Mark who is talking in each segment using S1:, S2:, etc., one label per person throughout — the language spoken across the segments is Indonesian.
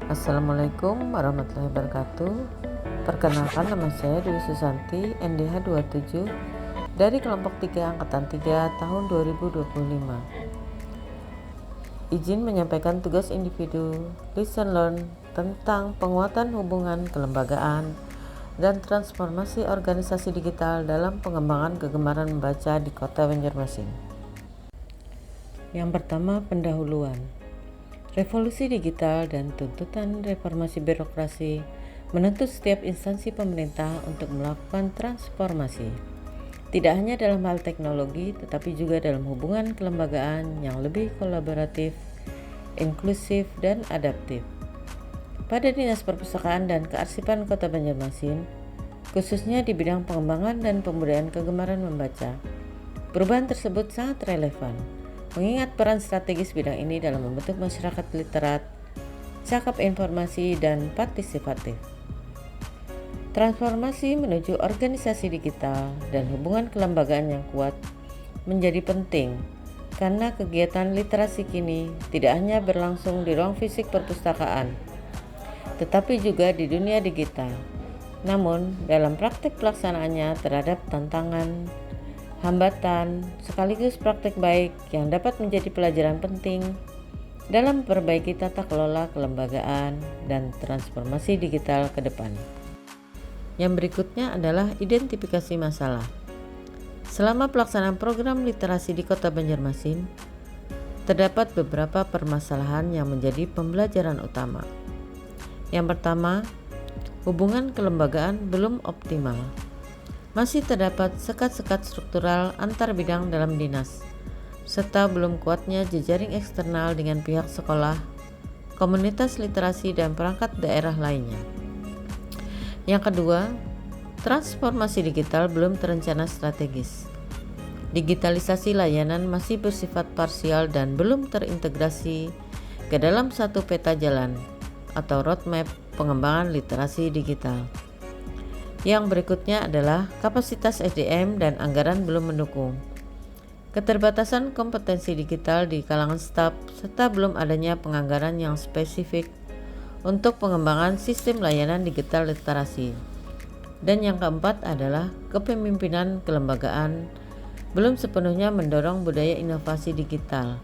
S1: Assalamualaikum warahmatullahi wabarakatuh. Perkenalkan, nama saya Dewi Susanti, NDH 27 dari kelompok 3 angkatan 3 tahun 2025. Izin menyampaikan tugas individu Listen Learn tentang penguatan hubungan kelembagaan dan transformasi organisasi digital dalam pengembangan kegemaran membaca di Kota Banjarmasin. Yang pertama, pendahuluan. Revolusi digital dan tuntutan reformasi birokrasi menuntut setiap instansi pemerintah untuk melakukan transformasi, tidak hanya dalam hal teknologi, tetapi juga dalam hubungan kelembagaan yang lebih kolaboratif, inklusif, dan adaptif. Pada Dinas Perpustakaan dan Kearsipan Kota Banjarmasin, khususnya di bidang pengembangan dan pembudayaan kegemaran membaca, perubahan tersebut sangat relevan, mengingat peran strategis bidang ini dalam membentuk masyarakat literat, cakap informasi, dan partisipatif. Transformasi menuju organisasi digital dan hubungan kelembagaan yang kuat menjadi penting karena kegiatan literasi kini tidak hanya berlangsung di ruang fisik perpustakaan, tetapi juga di dunia digital. Namun, dalam praktik pelaksanaannya terhadap tantangan, hambatan, sekaligus praktik baik yang dapat menjadi pelajaran penting dalam memperbaiki tata kelola kelembagaan dan transformasi digital ke depan. Yang berikutnya adalah identifikasi masalah. Selama pelaksanaan program literasi di Kota Banjarmasin, terdapat beberapa permasalahan yang menjadi pembelajaran utama. Yang pertama, hubungan kelembagaan belum optimal. Masih terdapat sekat-sekat struktural antar bidang dalam dinas, serta belum kuatnya jejaring eksternal dengan pihak sekolah, komunitas literasi, dan perangkat daerah lainnya. Yang kedua, transformasi digital belum terencana strategis. Digitalisasi layanan masih bersifat parsial dan belum terintegrasi ke dalam satu peta jalan atau roadmap pengembangan literasi digital. Yang berikutnya adalah kapasitas SDM dan anggaran belum mendukung. Keterbatasan kompetensi digital di kalangan staf serta belum adanya penganggaran yang spesifik untuk pengembangan sistem layanan digital literasi. Dan yang keempat adalah kepemimpinan kelembagaan belum sepenuhnya mendorong budaya inovasi digital.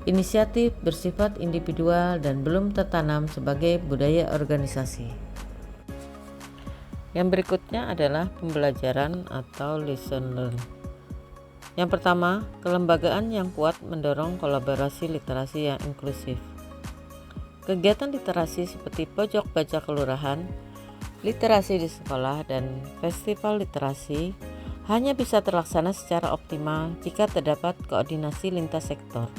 S1: Inisiatif bersifat individual dan belum tertanam sebagai budaya organisasi. Yang berikutnya adalah pembelajaran atau lesson learn. Yang pertama, kelembagaan yang kuat mendorong kolaborasi literasi yang inklusif. Kegiatan literasi seperti pojok baca kelurahan, literasi di sekolah, dan festival literasi hanya bisa terlaksana secara optimal jika terdapat koordinasi lintas sektor.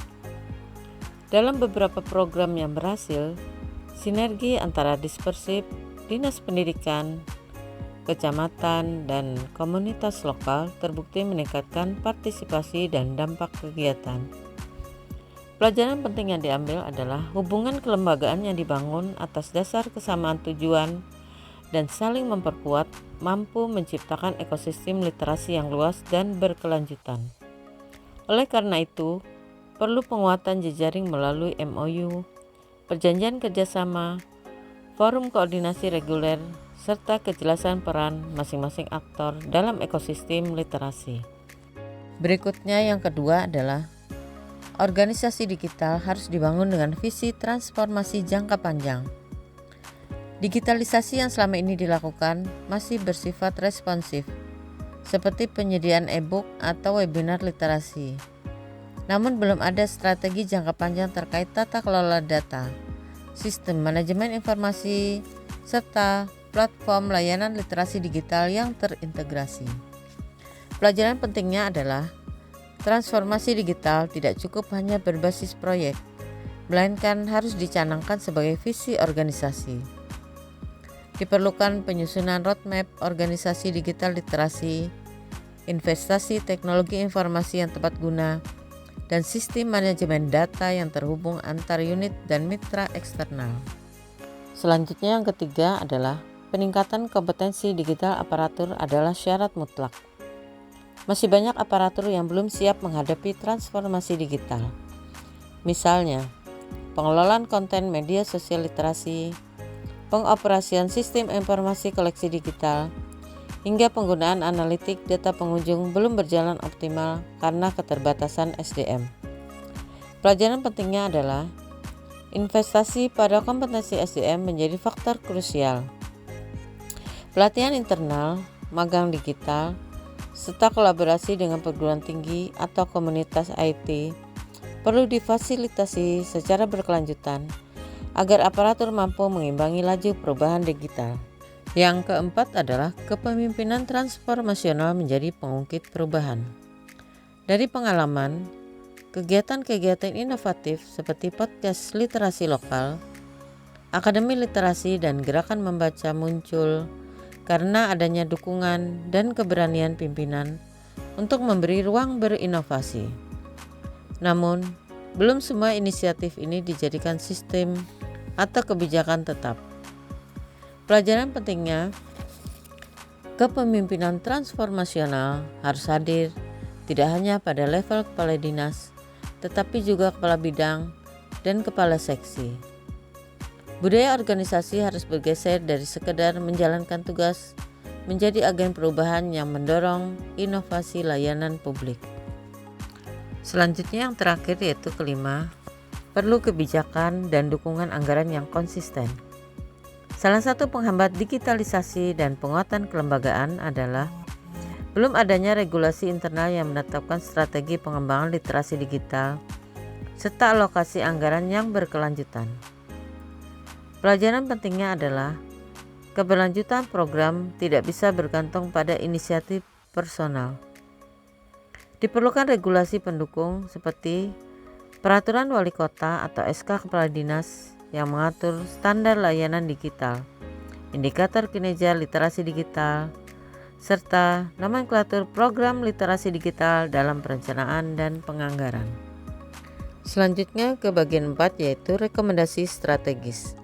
S1: Dalam beberapa program yang berhasil, sinergi antara Dispersip, Dinas Pendidikan, kecamatan, dan komunitas lokal terbukti meningkatkan partisipasi dan dampak kegiatan. Pelajaran penting yang diambil adalah hubungan kelembagaan yang dibangun atas dasar kesamaan tujuan dan saling memperkuat mampu menciptakan ekosistem literasi yang luas dan berkelanjutan. Oleh karena itu, perlu penguatan jejaring melalui MOU, perjanjian kerjasama, forum koordinasi reguler, serta kejelasan peran masing-masing aktor dalam ekosistem literasi. Berikutnya, yang kedua adalah organisasi digital harus dibangun dengan visi transformasi jangka panjang. Digitalisasi yang selama ini dilakukan masih bersifat responsif, seperti penyediaan e-book atau webinar literasi. Namun belum ada strategi jangka panjang terkait tata kelola data, sistem manajemen informasi, serta platform layanan literasi digital yang terintegrasi. Pelajaran pentingnya adalah transformasi digital tidak cukup hanya berbasis proyek, melainkan harus dicanangkan sebagai visi organisasi. Diperlukan penyusunan roadmap organisasi digital literasi, investasi teknologi informasi yang tepat guna, dan sistem manajemen data yang terhubung antar unit dan mitra eksternal. Selanjutnya, yang ketiga adalah peningkatan kompetensi digital aparatur adalah syarat mutlak. Masih banyak aparatur yang belum siap menghadapi transformasi digital. Misalnya, pengelolaan konten media sosial literasi, pengoperasian sistem informasi koleksi digital, hingga penggunaan analitik data pengunjung belum berjalan optimal karena keterbatasan SDM. Pelajaran pentingnya adalah investasi pada kompetensi SDM menjadi faktor krusial. Pelatihan internal, magang digital, serta kolaborasi dengan perguruan tinggi atau komunitas IT perlu difasilitasi secara berkelanjutan agar aparatur mampu mengimbangi laju perubahan digital. Yang keempat adalah kepemimpinan transformasional menjadi pengungkit perubahan. Dari pengalaman, kegiatan-kegiatan inovatif seperti podcast literasi lokal, akademi literasi dan gerakan membaca muncul karena adanya dukungan dan keberanian pimpinan untuk memberi ruang berinovasi. Namun, belum semua inisiatif ini dijadikan sistem atau kebijakan tetap. Pelajaran pentingnya, kepemimpinan transformasional harus hadir tidak hanya pada level kepala dinas, tetapi juga kepala bidang dan kepala seksi. Budaya organisasi harus bergeser dari sekedar menjalankan tugas menjadi agen perubahan yang mendorong inovasi layanan publik. Selanjutnya yang terakhir yaitu kelima, perlu kebijakan dan dukungan anggaran yang konsisten. Salah satu penghambat digitalisasi dan penguatan kelembagaan adalah belum adanya regulasi internal yang menetapkan strategi pengembangan literasi digital serta alokasi anggaran yang berkelanjutan. Pelajaran pentingnya adalah keberlanjutan program tidak bisa bergantung pada inisiatif personal. Diperlukan regulasi pendukung seperti peraturan wali kota atau SK kepala dinas yang mengatur standar layanan digital, indikator kinerja literasi digital, serta nomenklatur program literasi digital dalam perencanaan dan penganggaran. Selanjutnya ke bagian 4 yaitu rekomendasi strategis.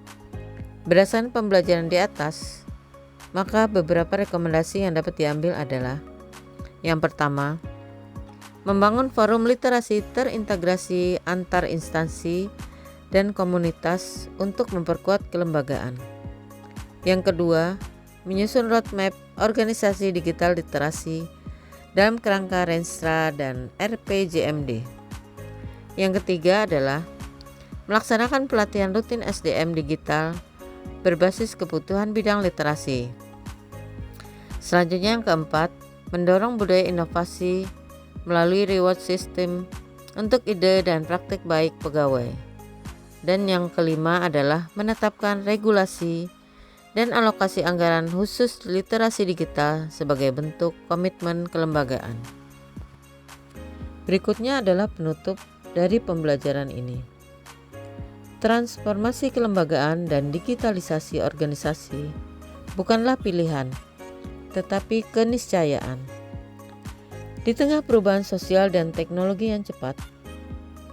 S1: Berdasarkan pembelajaran di atas, maka beberapa rekomendasi yang dapat diambil adalah: yang pertama, membangun forum literasi terintegrasi antar instansi dan komunitas untuk memperkuat kelembagaan. Yang kedua, menyusun roadmap organisasi digital literasi dalam kerangka Renstra dan RPJMD. Yang ketiga adalah melaksanakan pelatihan rutin SDM digital berbasis kebutuhan bidang literasi. Selanjutnya yang keempat, mendorong budaya inovasi melalui reward system untuk ide dan praktik baik pegawai. Dan yang kelima adalah menetapkan regulasi dan alokasi anggaran khusus literasi digital sebagai bentuk komitmen kelembagaan. Berikutnya adalah penutup dari pembelajaran ini. Transformasi kelembagaan dan digitalisasi organisasi bukanlah pilihan, tetapi keniscayaan. Di tengah perubahan sosial dan teknologi yang cepat,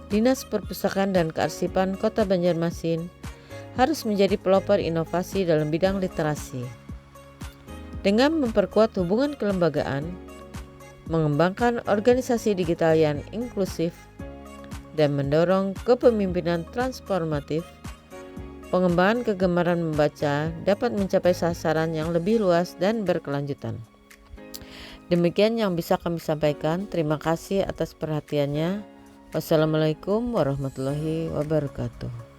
S1: Dinas Perpustakaan dan Kearsipan Kota Banjarmasin harus menjadi pelopor inovasi dalam bidang literasi. Dengan memperkuat hubungan kelembagaan, mengembangkan organisasi digital yang inklusif, dan mendorong kepemimpinan transformatif, pengembangan kegemaran membaca dapat mencapai sasaran yang lebih luas dan berkelanjutan. Demikian yang bisa kami sampaikan. Terima kasih atas perhatiannya. Wassalamualaikum warahmatullahi wabarakatuh.